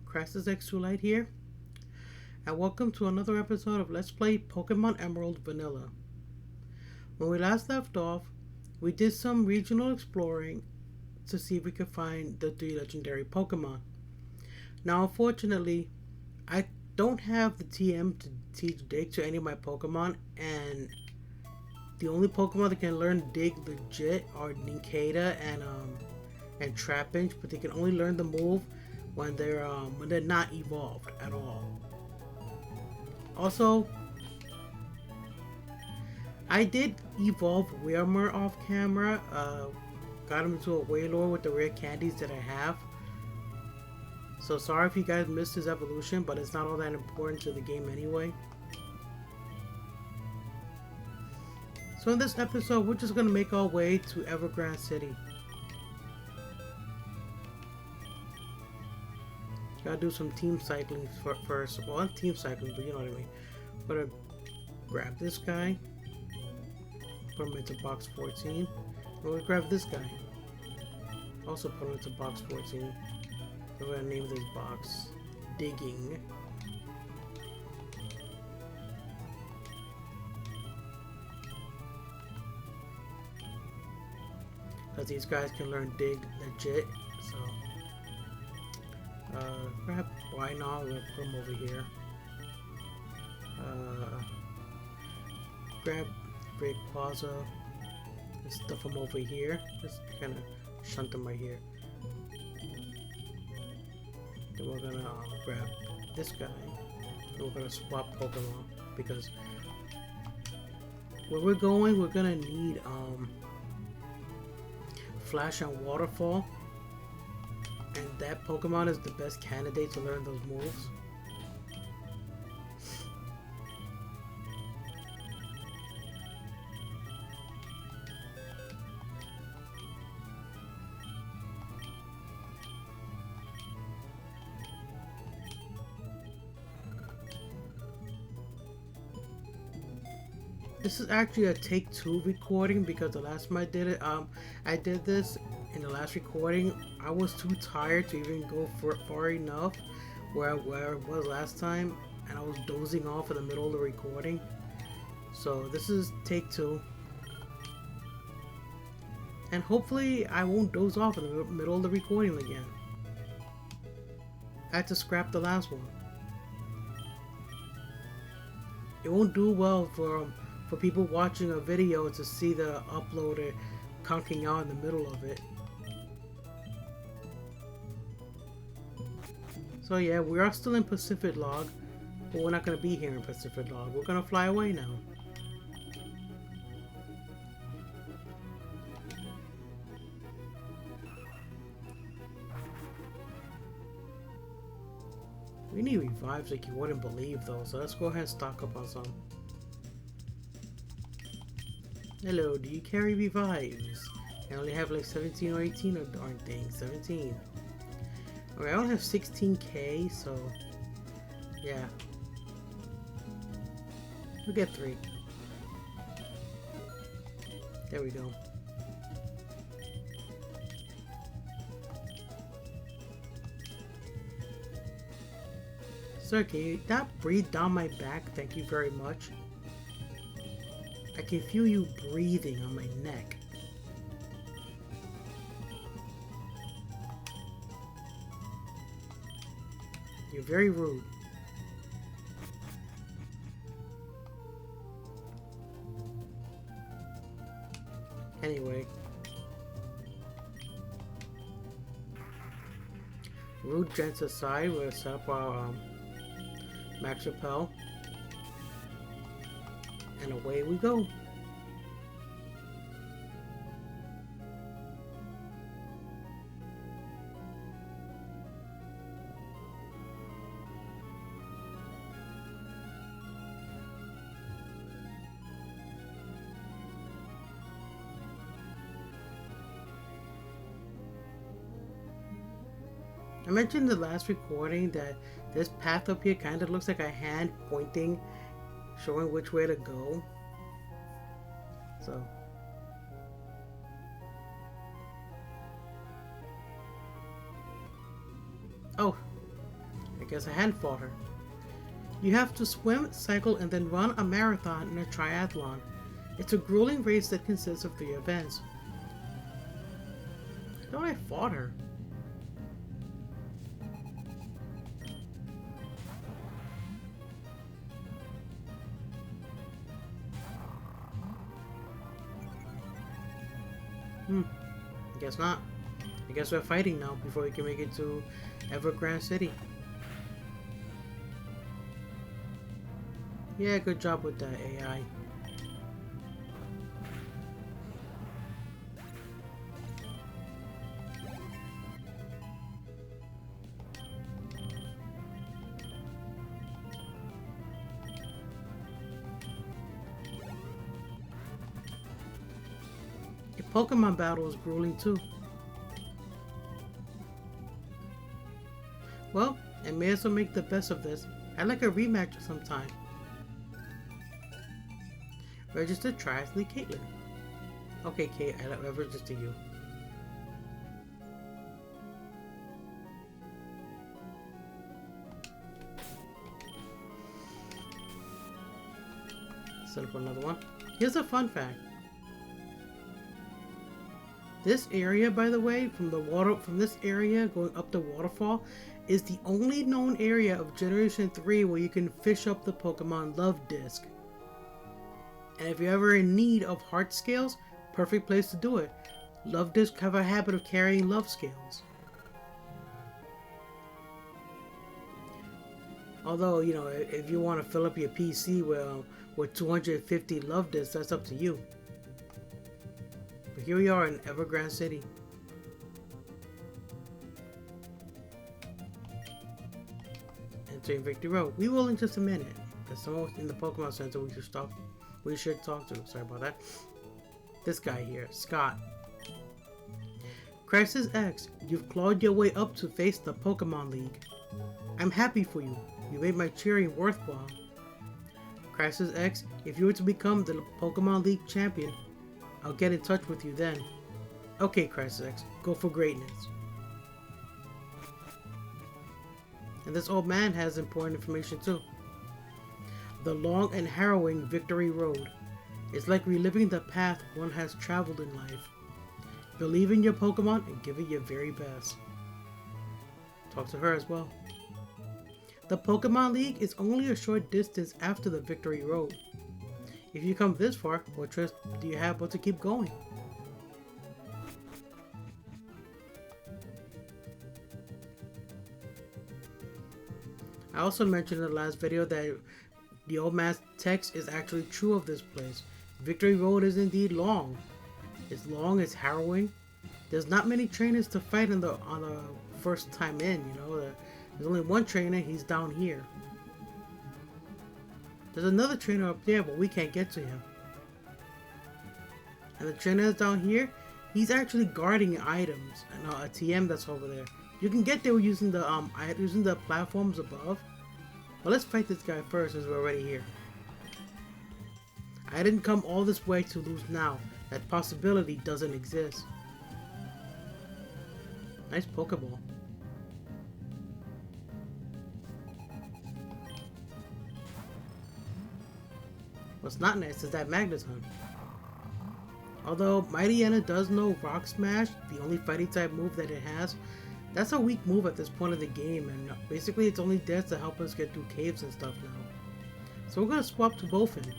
Crisis X2 here, and welcome to another episode of Let's Play Pokemon Emerald Vanilla. When we last left off, we did some regional exploring to see if we could find the 3 legendary Pokemon. Now, unfortunately, I don't have the TM to teach Dig to any of my Pokemon, and the only Pokemon that can learn Dig legit are Nincada and Trapinch, but they can only learn the move when they're not evolved at all. Also, I did evolve Whalmer off camera. Got him into a Wailord with the rare candies that I have. So sorry if you guys missed his evolution, but it's not all that important to the game anyway. So in this episode, we're just gonna make our way to Ever-Grande City. Gotta do some team cycling first. Well, not team cycling, but you know what I mean. I'm gonna grab this guy, put him into box 14. We're gonna grab this guy, also put him into box 14. We're gonna name this box Digging. Because these guys can learn Dig legit, so. Grab why not? We're gonna put him over here. Grab Rayquaza and stuff him over here. Just kind of shunt him right here. Then we're gonna grab this guy. And we're gonna swap Pokemon because where we're going, we're gonna need Flash and Waterfall. And that Pokemon is the best candidate to learn those moves. This is actually a take 2 recording because the last time I did it, I did this in the last recording. I was too tired to even go far enough where I was last time, and I was dozing off in the middle of the recording. So this is take 2, and hopefully I won't doze off in the middle of the recording again. I had to scrap the last one. It won't do well for people watching a video to see the uploader conking out in the middle of it. So yeah, we are still in Pacific Log, but we're not going to be here in Pacific Log. We're going to fly away now. We need revives like you wouldn't believe though, so let's go ahead and stock up on some. Hello, do you carry revives? I only have like 17 or 18 or darn thing, 17. Okay, I only have 16k, so yeah. We'll get 3. There we go. Sir, can you not breathe down my back? Thank you very much. I can feel you breathing on my neck. You're very rude. Anyway. Rude gents aside, we're gonna set up our Max Repel. And away we go. I mentioned in the last recording that this path up here kind of looks like a hand pointing, showing which way to go. So Oh, guess I hadn't fought her. You have to swim, cycle, and then run a marathon and a triathlon. It's a grueling race that consists of 3 events. I thought I fought her. I guess not. I guess we're fighting now before we can make it to Ever-Grande City. Yeah, good job with that AI. A Pokemon battle is grueling too. Well, I may as well make the best of this. I'd like a rematch sometime. Register Triathlete Caitlin. Okay, Kate, I'll register you. Send for another one. Here's a fun fact. This area, by the way, from this area going up the waterfall, is the only known area of Generation 3 where you can fish up the Pokemon Love Disc. And if you're ever in need of heart scales, perfect place to do it. Love Disc have a habit of carrying love scales. Although, you know, if you want to fill up your PC with 250 Love Discs, that's up to you. But here we are in Ever-Grande City. Entering Victory Road. We will in just a minute. There's someone in the Pokemon Center we should talk to. Sorry about that. This guy here, Scott. Crisis X, you've clawed your way up to face the Pokemon League. I'm happy for you. You made my cheering worthwhile. Crisis X, if you were to become the Pokemon League champion, I'll get in touch with you then. Okay, Crisis X, go for greatness. And this old man has important information too. The long and harrowing Victory Road. It's like reliving the path one has traveled in life. Believe in your Pokemon and give it your very best. Talk to her as well. The Pokemon League is only a short distance after the Victory Road. If you come this far, what choice do you have but to keep going? I also mentioned in the last video that the old man's text is actually true of this place. Victory Road is indeed long. It's long, it's harrowing. There's not many trainers to fight on the first time in, you know. There's only one trainer, he's down here. There's another trainer up there, but we can't get to him. And the trainer that's down here, he's actually guarding items. And a TM that's over there. You can get there using the platforms above. But let's fight this guy first since we're already here. I didn't come all this way to lose now. That possibility doesn't exist. Nice Pokeball. What's not nice is that Magneton. Although Mightyena does know Rock Smash, the only fighting type move that it has, that's a weak move at this point of the game, and basically it's only there to help us get through caves and stuff now. So we're gonna swap to Bofin.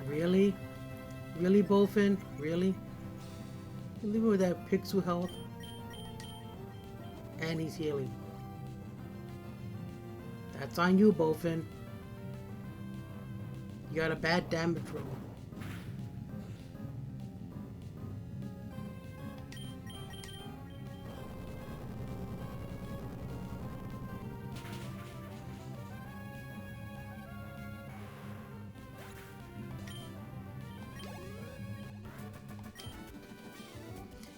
Really? Really, Bofin? Really? Leave him with that Pixel health. And he's healing. That's on you, Bofin. You got a bad damage roll.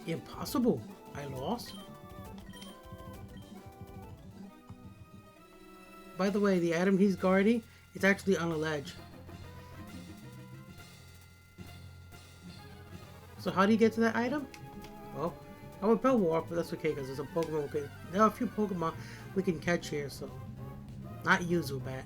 Impossible. I lost. By the way, the item he's guarding is actually on a ledge. So how do you get to that item? Well, I would bet walk, but that's okay because there's a Pokemon. Okay, there are a few Pokemon we can catch here, so not you, Zubat.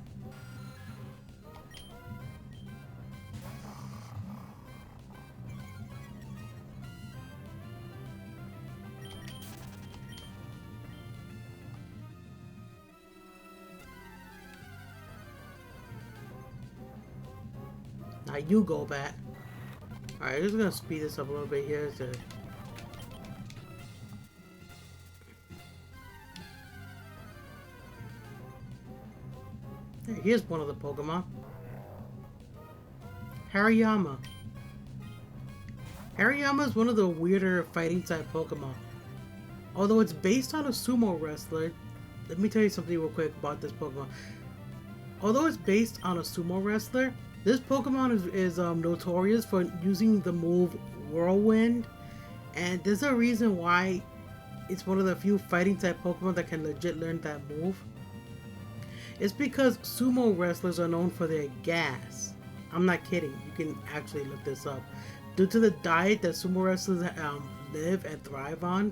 Now you go back. Alright, just gonna speed this up a little bit here. Here's one of the Pokemon. Hariyama. Hariyama is one of the weirder fighting type Pokemon. Although it's based on a sumo wrestler, let me tell you something real quick about this Pokemon. Although it's based on a sumo wrestler, this Pokemon is notorious for using the move Whirlwind, and there's a reason why it's one of the few fighting type Pokemon that can legit learn that move. It's because sumo wrestlers are known for their gas. I'm not kidding, you can actually look this up. Due to the diet that sumo wrestlers live and thrive on,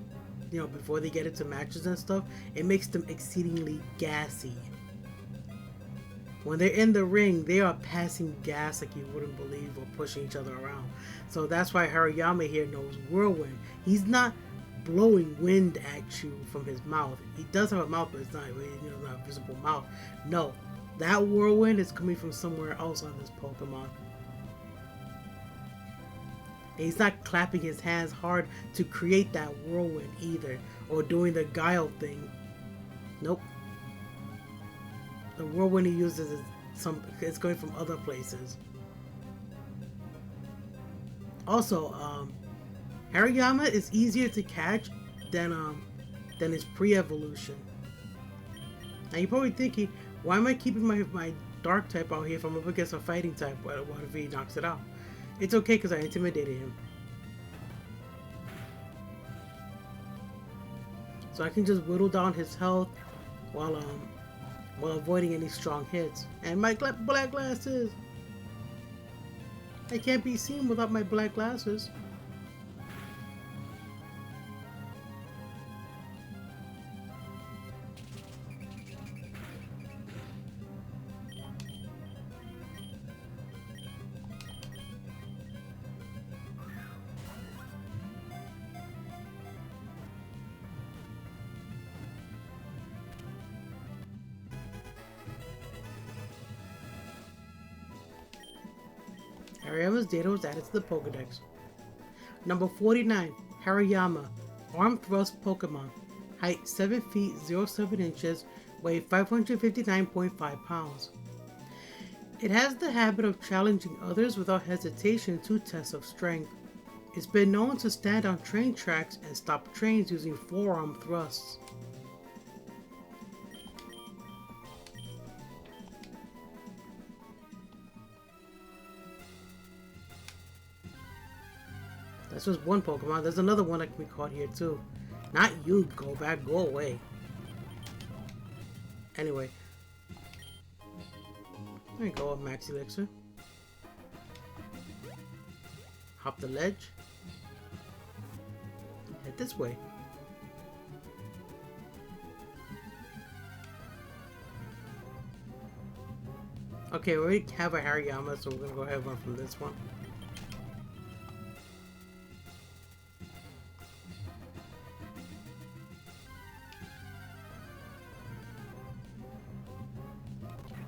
you know, before they get into matches and stuff, it makes them exceedingly gassy. When they're in the ring, they are passing gas like you wouldn't believe, or pushing each other around. So that's why Hariyama here knows Whirlwind. He's not blowing wind at you from his mouth. He does have a mouth, but it's not, you know, not a visible mouth. No, that Whirlwind is coming from somewhere else on this Pokemon. And he's not clapping his hands hard to create that Whirlwind either, or doing the Guile thing. Nope. The Whirlwind he uses is it's going from other places. Also, Hariyama is easier to catch than his pre-evolution. Now you're probably thinking, why am I keeping my dark type out here if I'm up against a fighting type? What if he knocks it out? It's okay because I intimidated him. So I can just whittle down his health while avoiding any strong hits. And my black glasses! I can't be seen without my black glasses. Hariyama's data was added to the Pokedex. Number 49, Hariyama, Arm Thrust Pokemon. Height 7 feet 07 inches, weight 559.5 pounds. It has the habit of challenging others without hesitation to tests of strength. It's been known to stand on train tracks and stop trains using forearm thrusts. That's just one Pokemon. There's another one that can be caught here too. Not you, go back, go away. Anyway. There you go, a Max Elixir. Hop the ledge. Head this way. Okay, we already have a Hariyama, so we're gonna go ahead and run from this one.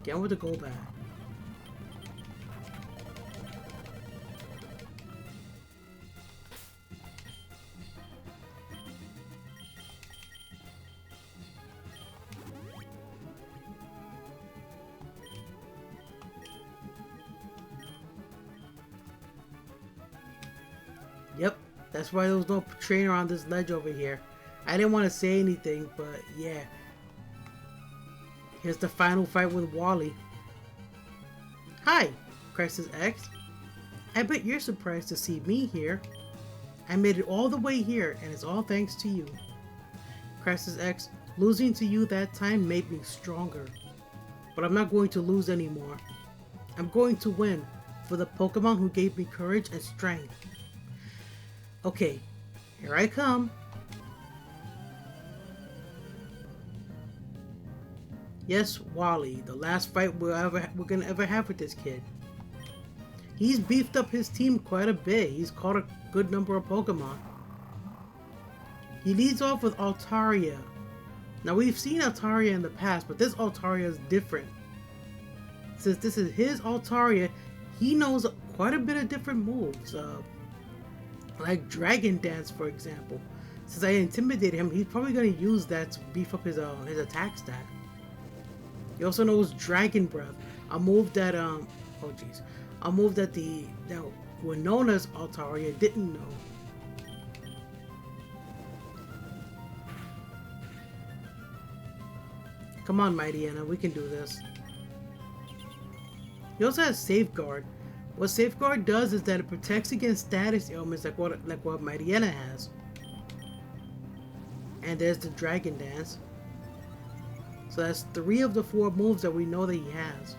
Again with the go back. Yep, that's why there was no trainer on this ledge over here. I didn't want to say anything, but yeah. Here's the final fight with Wally. Hi, Crisis X. I bet you're surprised to see me here. I made it all the way here, and it's all thanks to you. Crisis X, losing to you that time made me stronger. But I'm not going to lose anymore. I'm going to win for the Pokemon who gave me courage and strength. Okay, here I come. Yes, Wally, the last fight we're gonna ever have with this kid. He's beefed up his team quite a bit. He's caught a good number of Pokemon. He leads off with Altaria. Now we've seen Altaria in the past, but this Altaria is different. Since this is his Altaria, he knows quite a bit of different moves. Like Dragon Dance, for example. Since I intimidated him, he's probably gonna use that to beef up his attack stat. He also knows Dragon Breath, a move that a move that that Winona's Altaria didn't know. Come on, Mightyena, we can do this. He also has Safeguard. What Safeguard does is that it protects against status ailments like what Mightyena has. And there's the Dragon Dance. So that's 3 of the 4 moves that we know that he has.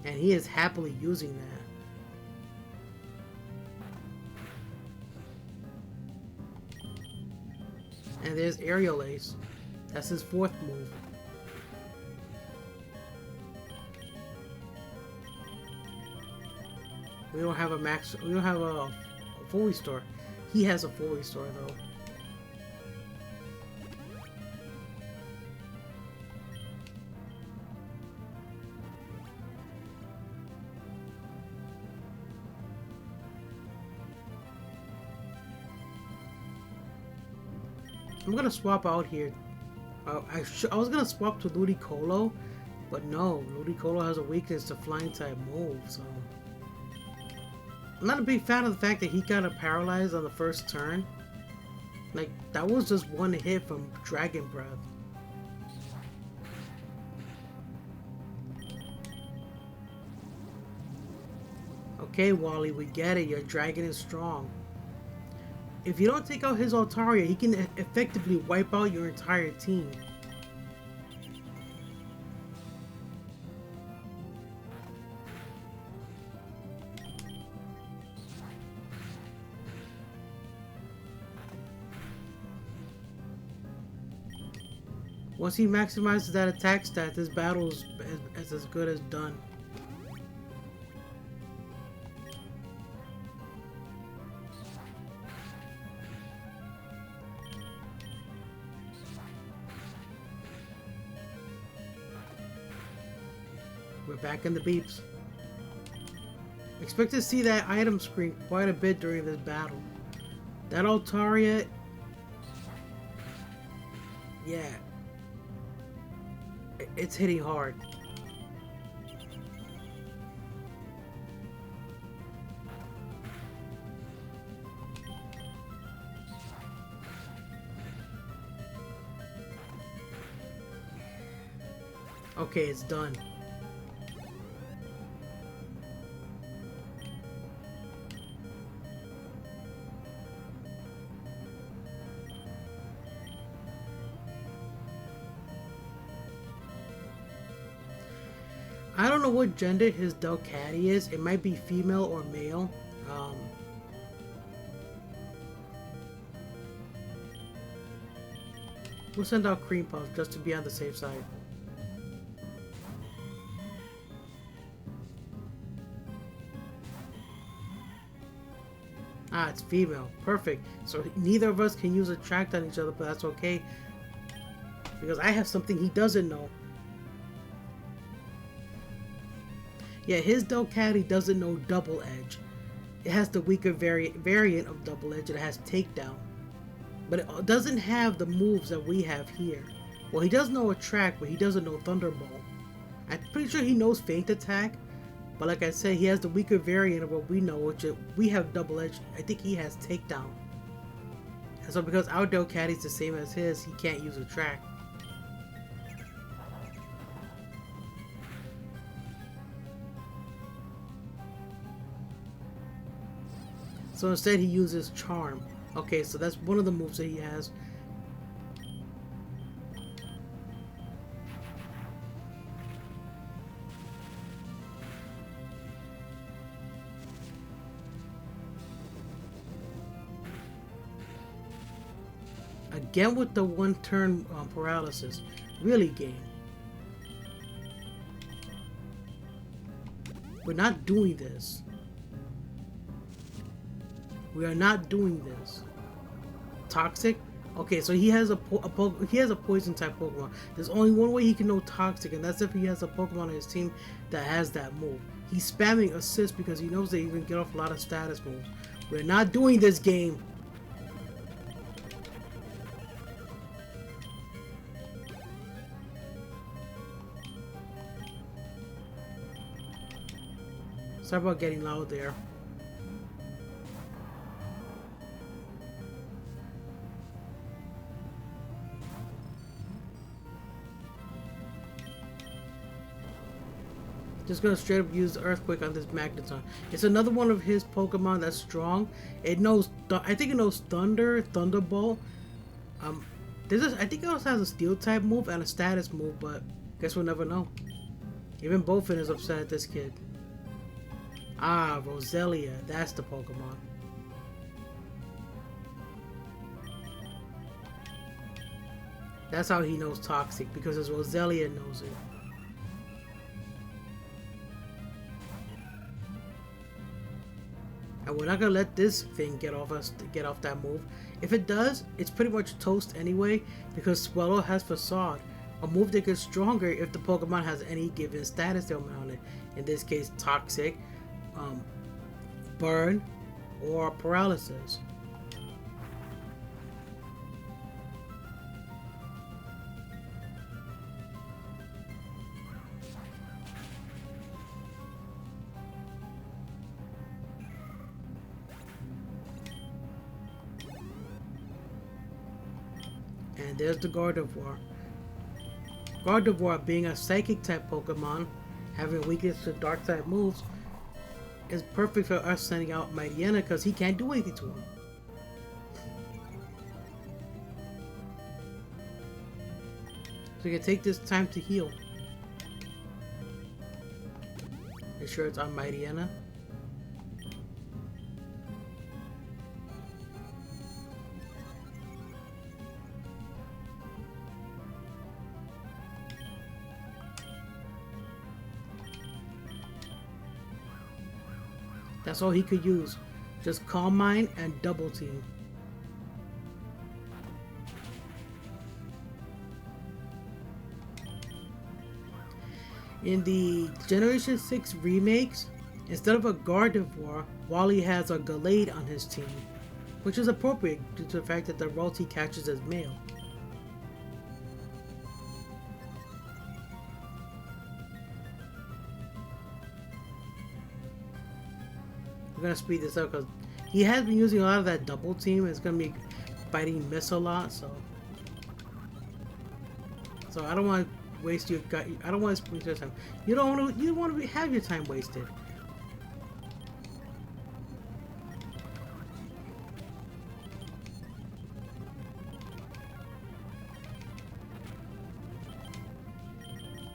And he is happily using that. And there's Aerial Ace. That's his 4th move. We don't have a full restore. He has a full restore though. I'm gonna swap out here. I was gonna swap to Ludicolo, but no, Ludicolo has a weakness to flying type moves, so I'm not a big fan of the fact that he got a paralyzed on the first turn. Like, that was just one hit from Dragon Breath. Okay, Wally, we get it. Your dragon is strong. If you don't take out his Altaria, he can effectively wipe out your entire team. Once he maximizes that attack stat, this battle is as good as done. We're back in the beeps. Expect to see that item screen quite a bit during this battle. That Altaria, yeah, it's hitting hard. Okay, it's done. I don't know what gender his Delcatty is. It might be female or male. We'll send out Cream Puff just to be on the safe side. Ah, it's female. Perfect. So neither of us can use Attract on each other, but that's okay. Because I have something he doesn't know. Yeah, his Delcatty doesn't know Double Edge. It has the weaker variant of Double Edge. It has Takedown. But it doesn't have the moves that we have here. Well, he does know Attract, but he doesn't know Thunderbolt. I'm pretty sure he knows Feint Attack, but like I said, he has the weaker variant of what we know, which we have Double Edge. I think he has Takedown. And so because our Delcatty's the same as his, he can't use Attract. So instead he uses Charm. Okay, so that's one of the moves that he has. Again with the one turn paralysis. Really, game. We're not doing this. We are not doing this. Toxic? Okay, so he has a poison type Pokemon. There's only one way he can know Toxic, and that's if he has a Pokemon on his team that has that move. He's spamming Assist because he knows that he can get off a lot of status moves. We're not doing this game. Sorry about getting loud there. Just gonna straight up use Earthquake on this Magneton. It's another one of his Pokemon that's strong. It knows, I think it knows Thunder, Thunderbolt. I think it also has a Steel type move and a Status move, but guess we'll never know. Even Bofin is upset at this kid. Ah, Roselia, that's the Pokemon. That's how he knows Toxic, because his Roselia knows it. And we're not gonna let this thing get off that move. If it does, it's pretty much toast anyway, because Swellow has Facade, a move that gets stronger if the Pokemon has any given status element on it. In this case, Toxic, Burn, or Paralysis. And there's the Gardevoir. Gardevoir, being a Psychic type Pokemon, having weakness to Dark type moves, is perfect for us sending out Mightyena because he can't do anything to him. So you can take this time to heal. Make sure it's on Mightyena. That's all he could use. Just Calm Mind and Double Team. In the Generation 6 remakes, instead of a Gardevoir, Wally has a Gallade on his team, which is appropriate due to the fact that the roles he catches as male. I'm gonna speed this up because he has been using a lot of that Double Team. It's gonna be biting Miss a lot, so I don't want to waste your. I don't want to waste your time. You don't want to. You want to have your time wasted.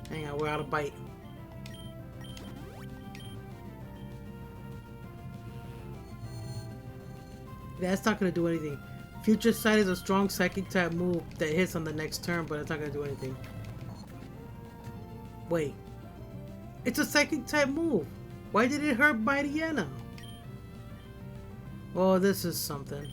Hang on, we're out of bite. That's not going to do anything. Future Sight is a strong Psychic type move that hits on the next turn, but it's not going to do anything. Wait. It's a Psychic type move. Why did it hurt Mightyena? Oh, this is something.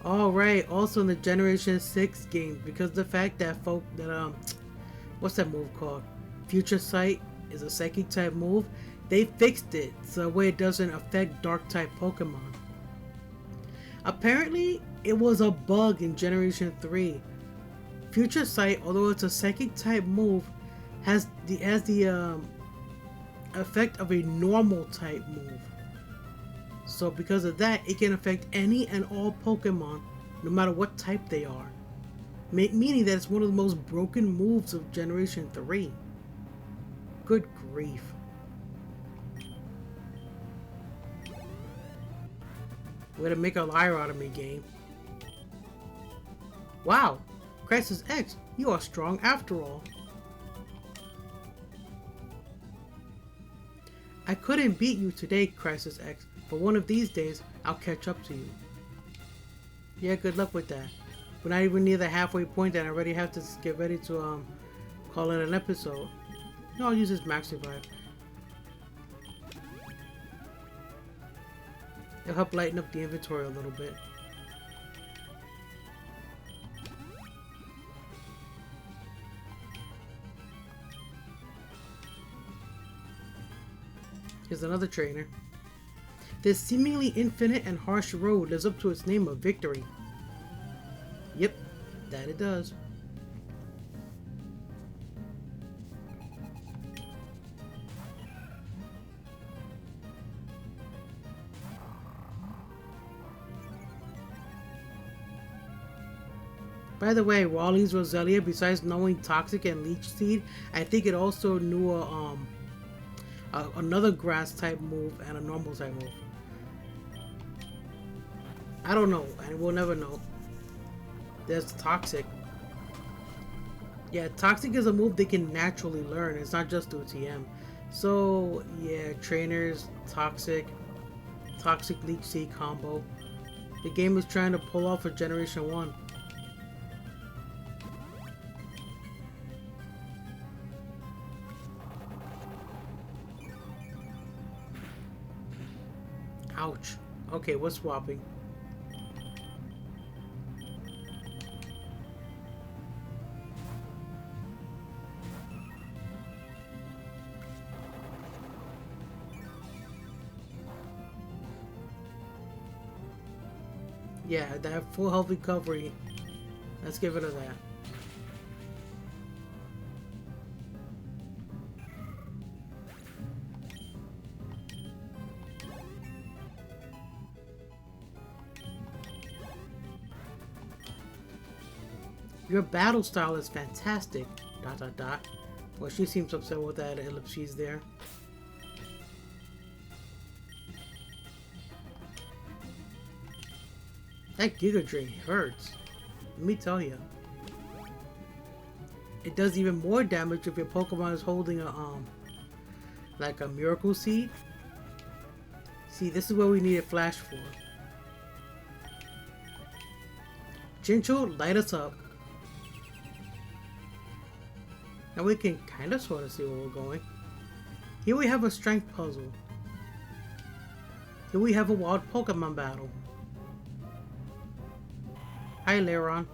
All right. Also in the Generation 6 games, because the fact that what's that move called? Future Sight is a psychic type move. They fixed it so that way it doesn't affect dark type Pokemon. Apparently, it was a bug in Generation 3. Future Sight, although it's a psychic type move, has the effect of a normal type move. So because of that, it can affect any and all Pokemon, no matter what type they are. Meaning that it's one of the most broken moves of Generation 3. Good grief. Way to make a liar out of me, game. Wow! Crisis X, you are strong after all. I couldn't beat you today, Crisis X, but one of these days, I'll catch up to you. Yeah, good luck with that. We're not even near the halfway point and I already have to get ready to call it an episode. No, I'll use this Max Revive. It'll help lighten up the inventory a little bit. Here's another trainer. This seemingly infinite and harsh road lives up to its name of victory. Yep, that it does. By the way, Wally's Roselia, besides knowing Toxic and Leech Seed, I think it also knew another grass type move and a normal type move. I don't know, and we'll never know. There's Toxic. Yeah, Toxic is a move they can naturally learn. It's not just through TM. So, yeah, trainers, Toxic Leech Seed combo. The game is trying to pull off a Generation 1. Ouch. Okay, we're swapping. Yeah, that full health recovery. Let's give it a that. Your battle style is fantastic. ... Well, she seems upset with that ellipses there. That Giga Drain hurts. Let me tell you. It does even more damage if your Pokemon is holding a like a Miracle Seed. See, this is what we need a Flash for. Chinchou, light us up. Now we can kind of sort of see where we're going. Here we have a strength puzzle. Here we have a wild Pokemon battle. Hi, Lairon.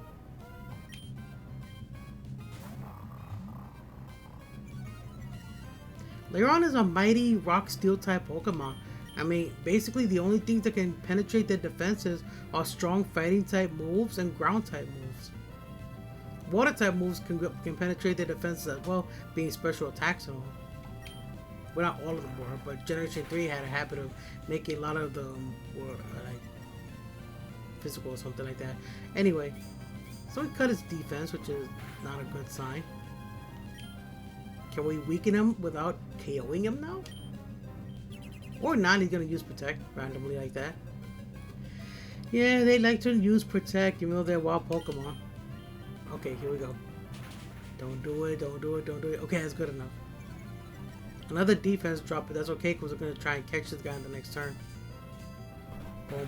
Lairon is a mighty rock steel type Pokemon. I mean, basically the only things that can penetrate their defenses are strong fighting type moves and ground type moves. Water type moves can penetrate their defenses as well, being special attacks and all. Well, not all of them were, but Generation 3 had a habit of making a lot of them were like physical or something like that. Anyway, so we cut his defense, which is not a good sign. Can we weaken him without KOing him now? Or not, he's gonna use Protect randomly like that. Yeah, they like to use Protect even though they're wild Pokemon. Okay, here we go. Don't do it, don't do it, don't do it. Okay, that's good enough. Another defense drop, but that's okay because we're going to try and catch this guy in the next turn. Boom.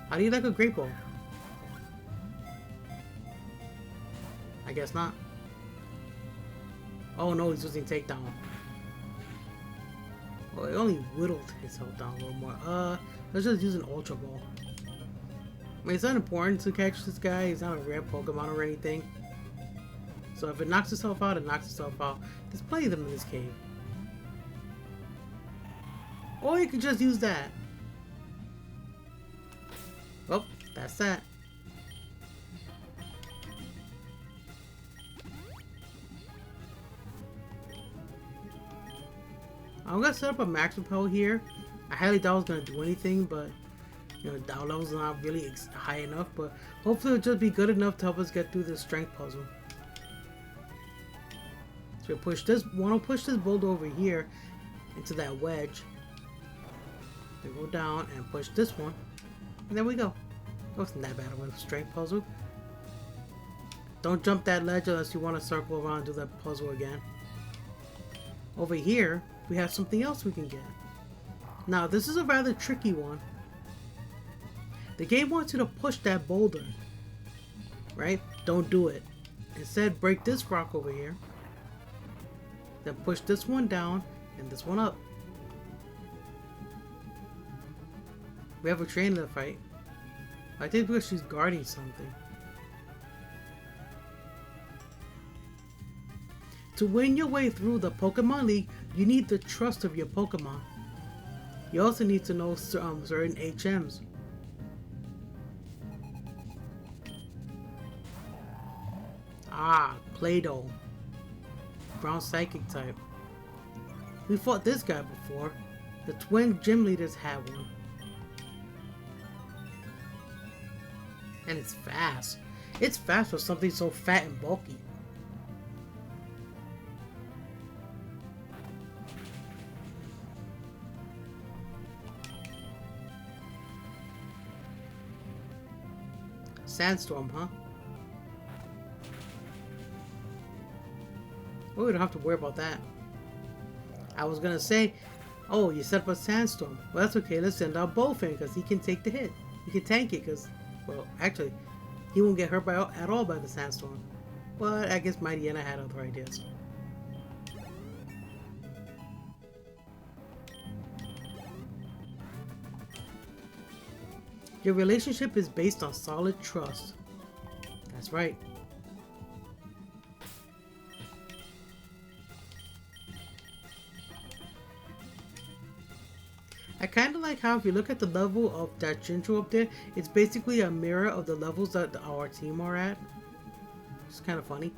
How do you like a Great Ball? I guess not. Oh no, he's using Takedown. Oh, Oh, it only whittled his health down a little more. Let's just use an Ultra Ball. I mean, it's not important to catch this guy. He's not a rare Pokemon or anything. So if it knocks itself out, it knocks itself out. There's plenty of them in this cave. Or you can just use that. Oh, that's that. I'm gonna set up a max repel here. I highly doubt it's gonna do anything, but you know, down level's not really high enough. But hopefully it'll just be good enough to help us get through this strength puzzle. So we push this. Want to push this boulder over here into that wedge. Then go down and push this one, and there we go. It wasn't that bad of a strength puzzle. Don't jump that ledge unless you want to circle around and do that puzzle again. Over here, we have something else we can get. Now, this is a rather tricky one. The game wants you to push that boulder, right? Don't do it. Instead, break this rock over here. Then push this one down and this one up. We have a trainer to fight. I think because she's guarding something. To win your way through the Pokemon League, you need the trust of your Pokemon. You also need to know certain HMs. Ah, Play-Doh. Ground Psychic type. We fought this guy before. The twin gym leaders had one. And it's fast. It's fast for something so fat and bulky. Sandstorm, huh? Oh, we don't have to worry about that. I was gonna say, oh, you set up a sandstorm. Well, that's okay. Let's send out Bowfin because he can take the hit. He can tank it because, well, actually, he won't get hurt at all by the sandstorm. But I guess Mighty Anna had other ideas. Your relationship is based on solid trust. That's right. I kind of like how if you look at the level of that Chinchou up there, it's basically a mirror of the levels that our team are at. It's kind of funny.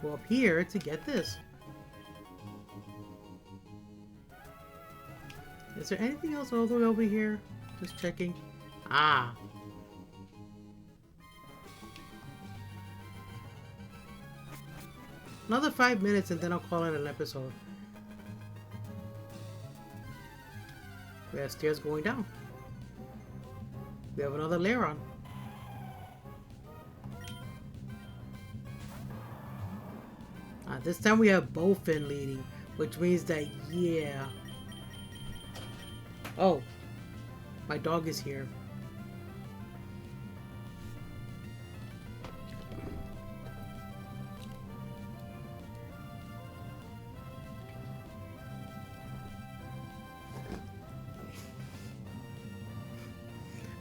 Go up here to get this. Is there anything else all the way over here? Just checking. Ah. Another 5 minutes and then I'll call it an episode. We have stairs going down. We have another Lairon. This time we have Bowfin leading, which means that, yeah. Oh, my dog is here.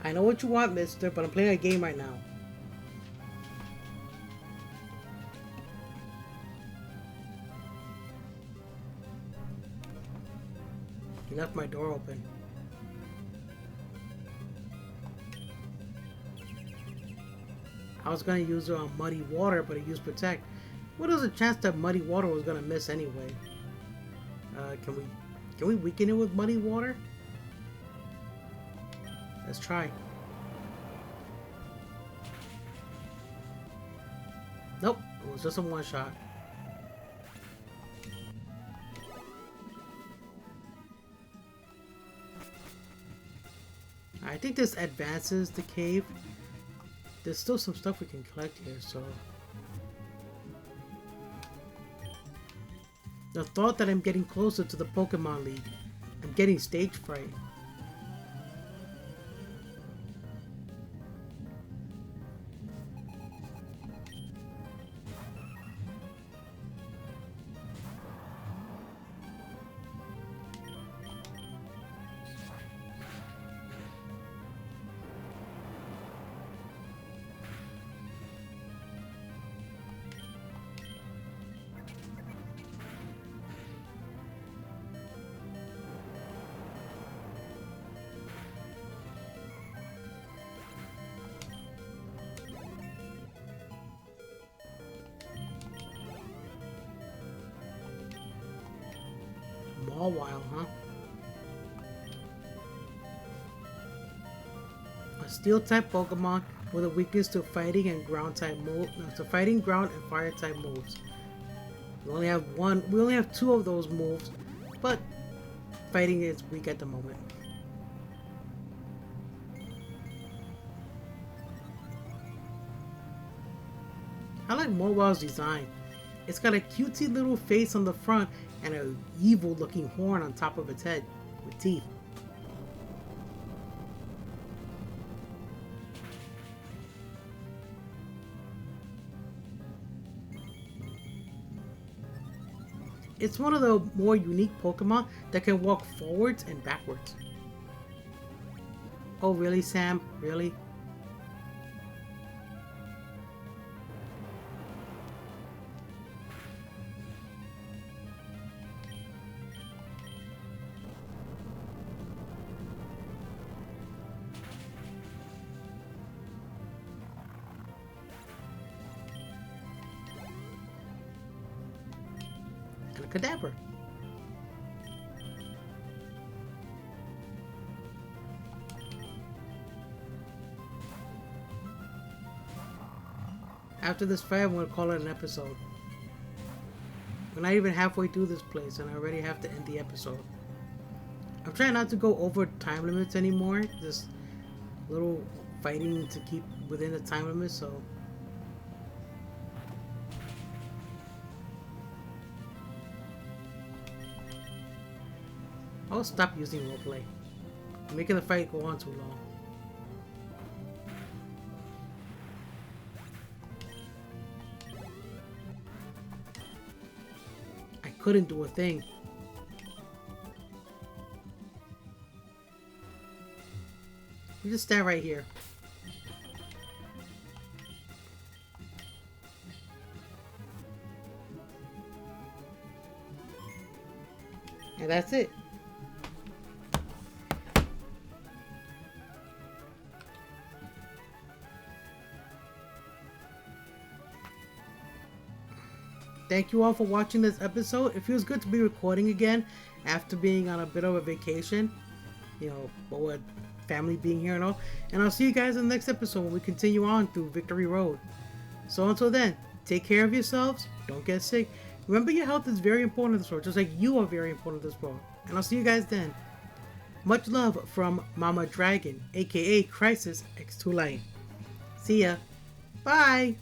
I know what you want, mister, but I'm playing a game right now. He left my door open. I was gonna use muddy water, but he used protect. What is the chance that muddy water was gonna miss anyway? Can we weaken it with muddy water? Let's try. Nope, it was just a one shot. I think this advances the cave. There's still some stuff we can collect here, so... The thought that I'm getting closer to the Pokemon League. I'm getting stage fright. all wild, huh? A steel-type Pokemon with a weakness to fighting and ground-type moves. No, to fighting, ground, and fire-type moves. We only have one. We only have two of those moves, but fighting is weak at the moment. I like Morwell's design. It's got a cutesy little face on the front and an evil-looking horn on top of its head with teeth. It's one of the more unique Pokemon that can walk forwards and backwards. Oh really, Sam? Really? And a Kadabra. After this fight, I'm going to call it an episode. We're not even halfway through this place and I already have to end the episode. I'm trying not to go over time limits anymore. Just little fighting to keep within the time limit, so... I'll stop using roleplay. I'm making the fight go on too long. I couldn't do a thing. You just stand right here. And that's it. Thank you all for watching this episode. It feels good to be recording again after being on a bit of a vacation. You know, but with family being here and all. And I'll see you guys in the next episode when we continue on through Victory Road. So until then, take care of yourselves. Don't get sick. Remember your health is very important in this world, just like you are very important in this world. And I'll see you guys then. Much love from Mama Dragon, aka Crisis X2 Light. See ya. Bye.